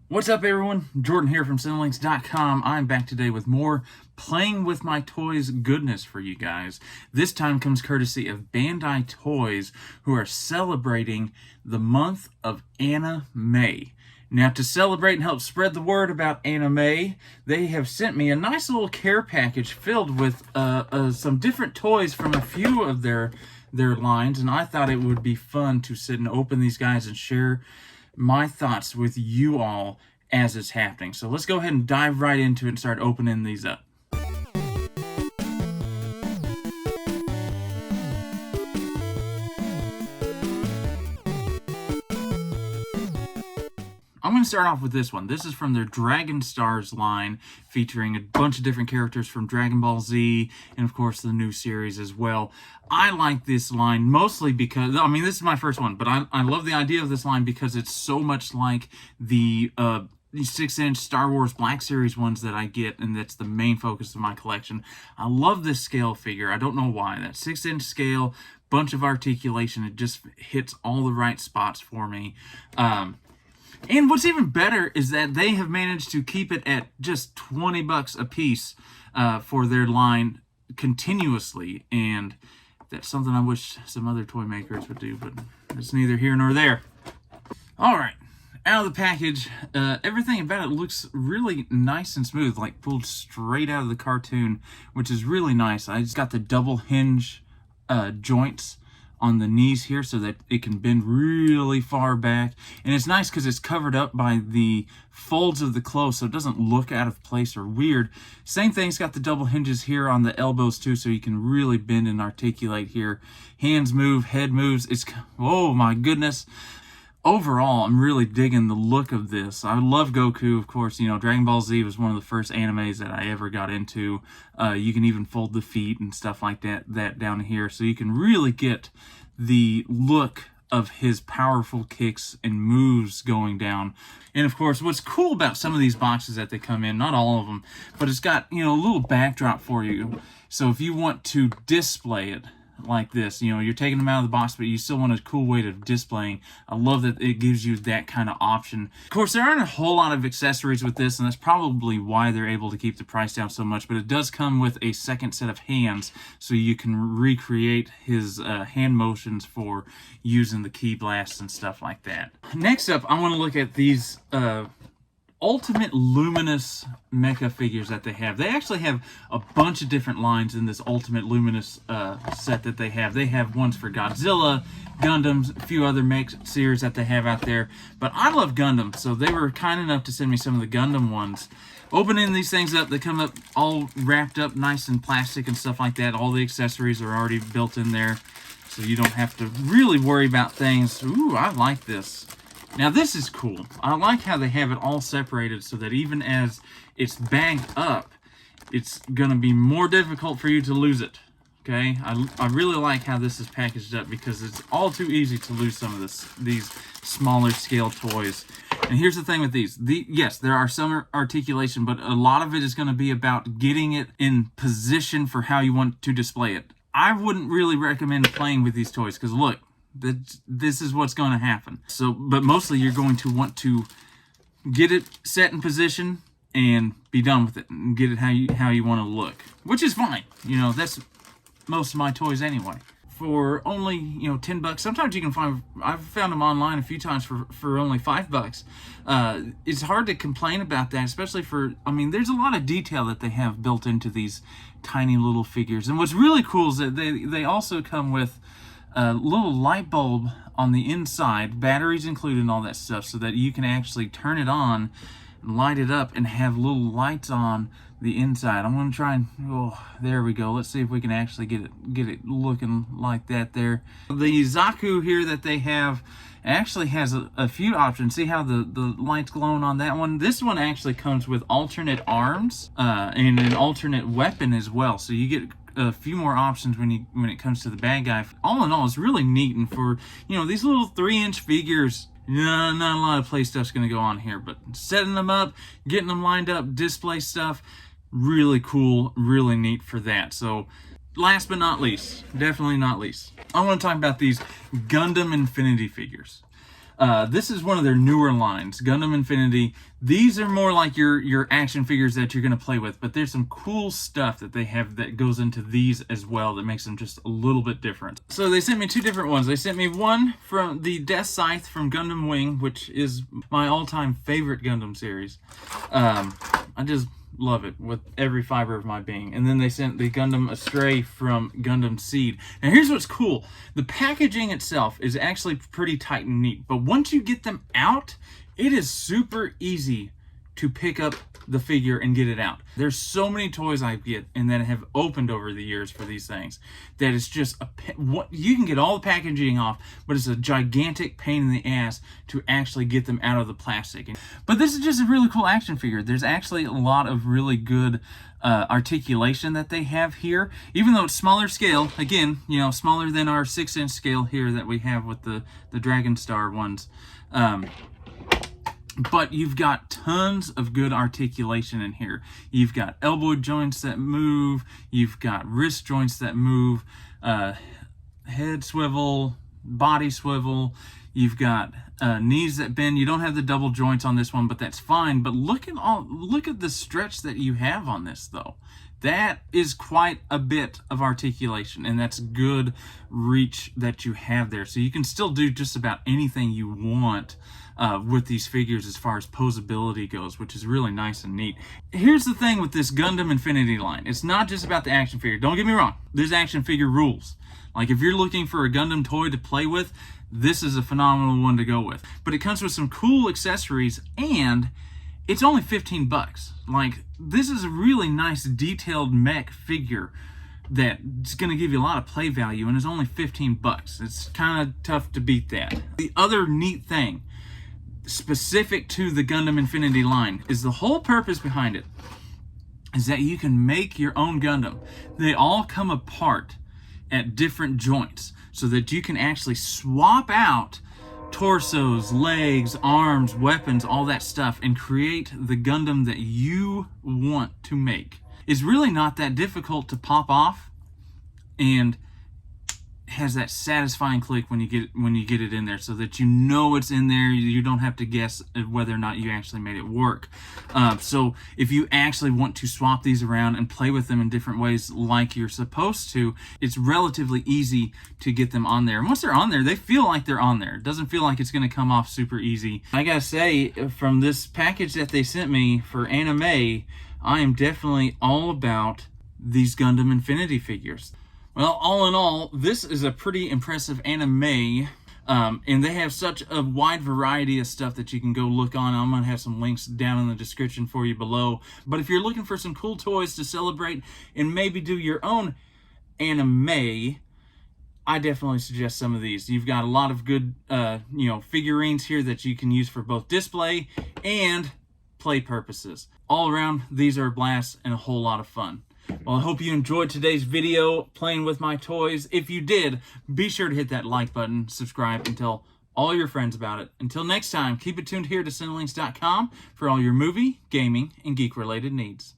What's up, everyone? Jordan here from Cinelinks.com. I'm back today with more Playing With My Toys goodness for you guys. This time comes courtesy of Bandai Toys, who are celebrating the month of AniMAY. Now, to celebrate and help spread the word about AniMAY, they have sent me a nice little care package filled with some different toys from a few of their lines, and I thought it would be fun to sit and open these guys and share my thoughts with you all as it's happening. So let's go ahead and dive right into it and start opening these up. I'm going to start off with this one. This is from their Dragon Stars line, featuring a bunch of different characters from Dragon Ball Z, and of course the new series as well. I like this line mostly because, I mean, this is my first one, but I love the idea of this line because it's so much like the 6-inch Star Wars Black Series ones that I get, and that's the main focus of my collection. I love this scale figure. I don't know why. That 6-inch scale, bunch of articulation, it just hits all the right spots for me. And what's even better is that they have managed to keep it at just 20 bucks a piece for their line continuously. And that's something I wish some other toy makers would do, but it's neither here nor there. All right, out of the package, everything about it looks really nice and smooth, like pulled straight out of the cartoon, which is really nice. I just got the double hinge joints on the knees here so that it can bend really far back, and it's nice because it's covered up by the folds of the clothes so it doesn't look out of place or weird. Same thing, it's got the double hinges here on the elbows too, so you can really bend and articulate here. Hands move, head moves. It's, oh my goodness. Overall, I'm really digging the look of this. I love Goku, of course. You know, Dragon Ball Z was one of the first animes that I ever got into. You can even fold the feet and stuff like that down here, so you can really get the look of his powerful kicks and moves going down. And of course, what's cool about some of these boxes that they come in, not all of them, but it's got, you know, a little backdrop for you. So if you want to display it like this, you know, you're taking them out of the box, but you still want a cool way of displaying. I love that it gives you that kind of option. Of course, there aren't a whole lot of accessories with this, and that's probably why they're able to keep the price down so much, but it does come with a second set of hands, so you can recreate his hand motions for using the key blasts and stuff like that. Next up, I want to look at these Ultimate Luminous mecha figures that they have. They actually have a bunch of different lines in this Ultimate Luminous set that they have. They have ones for Godzilla, Gundams, a few other mech series that they have out there. But I love Gundam, so they were kind enough to send me some of the Gundam ones. Opening these things up, they come up all wrapped up nice in plastic and stuff like that. All the accessories are already built in there, so you don't have to really worry about things. Ooh, I like this. Now this is cool. I like how they have it all separated so that even as it's bagged up, it's going to be more difficult for you to lose it. Okay? I really like how this is packaged up because it's all too easy to lose some of these smaller scale toys. And here's the thing with these. Yes, there are some articulation, but a lot of it is going to be about getting it in position for how you want to display it. I wouldn't really recommend playing with these toys because look, this is what's going to happen. So, but mostly you're going to want to get it set in position and be done with it and get it how you want to look, which is fine. You know, that's most of my toys anyway. For only, you know, 10 bucks. Sometimes you can find, I've found them online a few times for only 5 bucks. It's hard to complain about that, especially for, I mean, there's a lot of detail that they have built into these tiny little figures. And what's really cool is that they also come with a little light bulb on the inside, batteries included and all that stuff, so that you can actually turn it on and light it up and have little lights on the inside. I'm going to try and, oh, there we go. Let's see if we can actually get it looking like that there. The Zaku here that they have actually has a few options. See how the light's glowing on that one? This one actually comes with alternate arms and an alternate weapon as well. So you get a few more options when it comes to the bad guy. All in all, it's really neat, and for, you know, these little 3-inch figures, not a lot of play stuff's going to go on here, but setting them up, getting them lined up, display stuff, really cool, really neat for that. So last but not least, definitely not least, I want to talk about these Gundam Infinity figures. This is one of their newer lines, Gundam Infinity. These are more like your action figures that you're going to play with, but there's some cool stuff that they have that goes into these as well that makes them just a little bit different. So they sent me two different ones. They sent me one from the Death Scythe from Gundam Wing, which is my all-time favorite Gundam series. I just love it with every fiber of my being. And then they sent the Gundam Astray from Gundam Seed. Now here's what's cool. The packaging itself is actually pretty tight and neat, but once you get them out, it is super easy to pick up the figure and get it out. There's so many toys I get and that have opened over the years for these things that it's just you can get all the packaging off, but it's a gigantic pain in the ass to actually get them out of the plastic. But this is just a really cool action figure. There's actually a lot of really good articulation that they have here, even though it's smaller scale. Again, you know, smaller than our 6-inch scale here that we have with the Dragon Star ones. But you've got tons of good articulation in here. You've got elbow joints that move. You've got wrist joints that move. Head swivel, body swivel. You've got knees that bend. You don't have the double joints on this one, but that's fine. But look at the stretch that you have on this, though. That is quite a bit of articulation, and that's good reach that you have there. So you can still do just about anything you want with these figures as far as posability goes, which is really nice and neat. Here's the thing with this Gundam Infinity line. It's not just about the action figure. Don't get me wrong. There's action figure rules. Like if you're looking for a Gundam toy to play with, this is a phenomenal one to go with. But it comes with some cool accessories, and it's only 15 bucks. Like, this is a really nice detailed mech figure that's going to give you a lot of play value, and it's only 15 bucks. It's kind of tough to beat that. The other neat thing specific to the Gundam Infinity line is the whole purpose behind it is that you can make your own Gundam. They all come apart at different joints so that you can actually swap out torsos, legs, arms, weapons, all that stuff, and create the Gundam that you want to make. It's really not that difficult to pop off, and has that satisfying click when you get it in there, so that you know it's in there. You don't have to guess whether or not you actually made it work. So if you actually want to swap these around and play with them in different ways like you're supposed to, it's relatively easy to get them on there. And once they're on there, they feel like they're on there. It doesn't feel like it's going to come off super easy. I gotta say, from this package that they sent me for AniMAY, I am definitely all about these Gundam Infinity figures. Well, all in all, this is a pretty impressive AniMAY, and they have such a wide variety of stuff that you can go look on. I'm going to have some links down in the description for you below. But if you're looking for some cool toys to celebrate and maybe do your own AniMAY, I definitely suggest some of these. You've got a lot of good, figurines here that you can use for both display and play purposes. All around, these are a blast and a whole lot of fun. Well, I hope you enjoyed today's video playing with my toys. If you did, be sure to hit that like button, subscribe, and tell all your friends about it. Until next time, keep it tuned here to Cinelinks.com for all your movie, gaming, and geek-related needs.